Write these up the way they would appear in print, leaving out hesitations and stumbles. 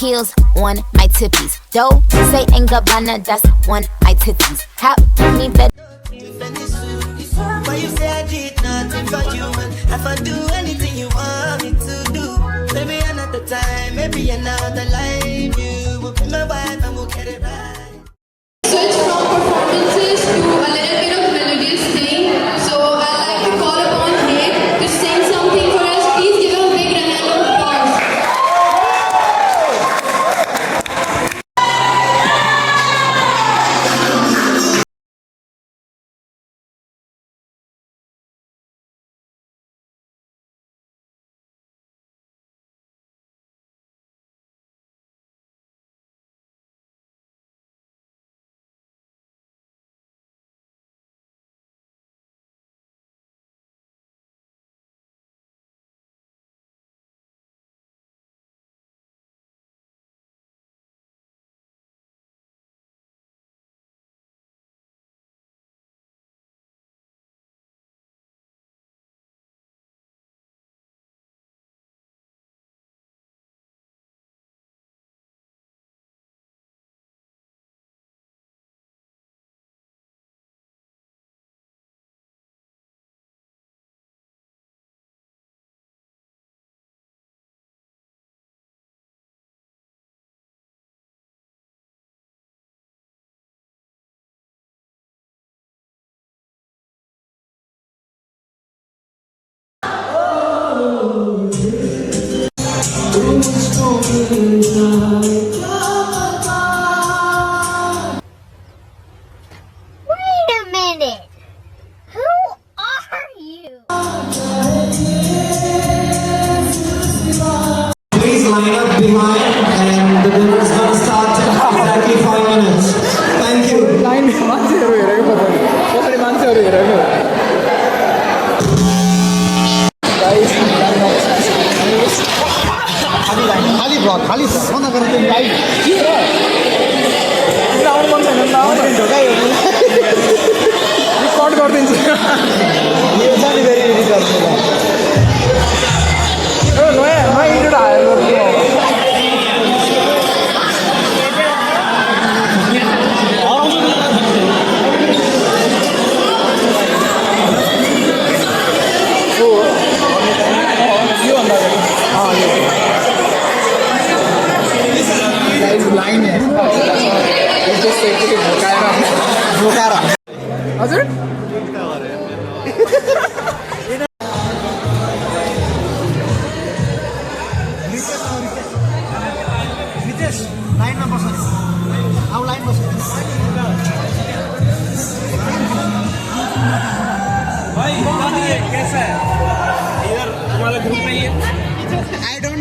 heels on my tippies. Dough, say ain't Gabbana, that's on my titties. How me better? Why you say I did nothing for you, man? If I do anything you want me to do, maybe another time, maybe another life. You will be my wife and we'll get it right. Switch from performances to a little bit of melodious thing. So I'd like to call upon Hate to sing something for us. Please give a big round of applause. Wait a minute. Who are you? Please line up behind and the dinner is going to start in exactly 5 minutes. Thank you. Line मान्छेहरु हेरेको पो त कसरी मान्छेहरु हेरेको guys खाली vlog खाली सना गर्न त गाइस के हो र आउनु मन छैन नि त ढोकाइ हो रिकर्ड गर्दिन्छु यो चाहिँ फेरि रिकर्ड गर्नु ओ नयाँ इन्ट्रो हालेर हजुर नितेश लाइनमा बस्नु आउ लाइन बस्नु भाई बताइए कैसा है इधर हमारा ग्रुप में ये आई डोंट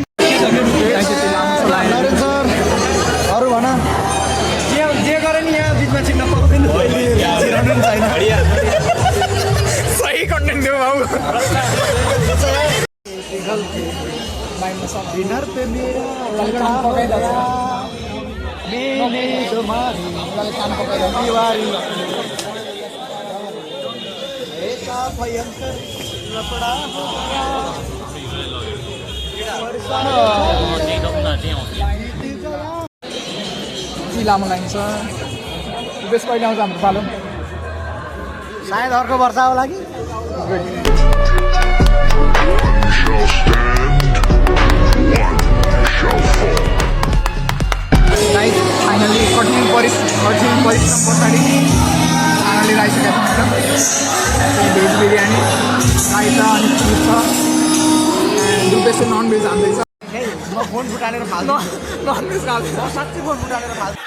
नरेन सर अरु भन जे गरे नि यहाँ बिचमा छिन्न पाउँदैन छिराउनु नि छैन सही कन्टेन्ट दियो बाबु डिनर पे मेरा ललका पकाइदा मैंने तुम्हारी ललका पकाइदा दीवारी ऐसा भयंकर लफड़ा हो गया लामो लाइन छ बेस कहिले आउँछ हाम्रो पालो सायद अर्को वर्ष होला कि गाइस फाइनली कठिन परिश्रम पछाडि आमाले राइसकेको छ भेज बिरयानी राइता अनि खिर छ दुबेसे नन भेज हाल्दैछ म फोन फुटालेर फाल्छु नन भेज हाल्दैछ साँच्चै फोन फुटालेर फाल्छु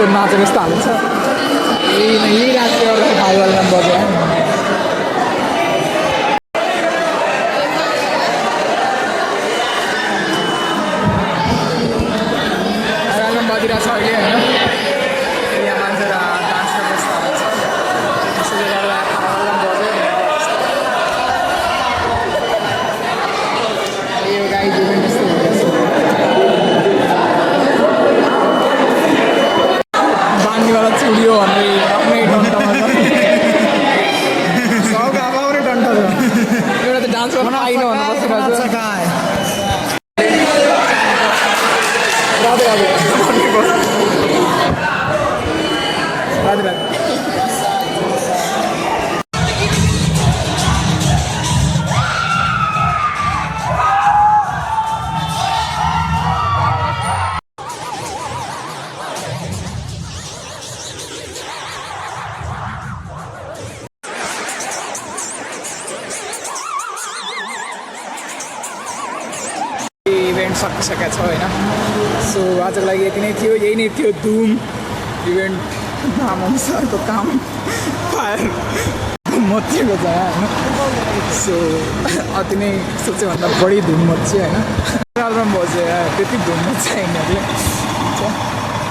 त्यो नाचेको जस्तो हाल्छ यही राति एउटा भाइवालमा बज्यो भाइवालमा बजिरहेको छ अहिले होइन यहाँ मान्छेहरू डान्स गर्ने जस्तो हाल्छ त्यसैले गर्दा भाइवालमा बज्यो यो गाई इभेन्ट यस्तो हुँदैछ बानीवाला चुडियो भन्दै आफ्नै डन्टामा छ सबको आफ्नै डन्टा छ एउटा त डान्स गर्न आइन भन्नु बसिरहेको छ राधे राधे राधे राधे इभेन्ट सकिसकेको छ होइन सो आजको लागि यति नै थियो यही नै थियो धुम इभेन्ट नाम अनुसारको काम फायर मचिएको छ होइन सो अति नै सोचेभन्दा बढी धुम मच्यो होइन एल्बम बज्यो त्यति धुम मच्छ यिनीहरूले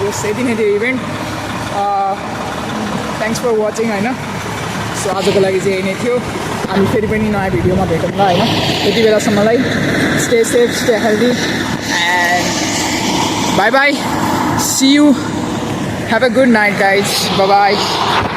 यो यति नै थियो इभेन्ट थ्याङ्क्स फर वाचिङ होइन सो आजको लागि चाहिँ यही नै थियो हामी फेरि पनि नयाँ भिडियोमा भेटौँला होइन त्यति बेलासम्मलाई stay safe stay healthy and bye bye see you have a good night guys bye by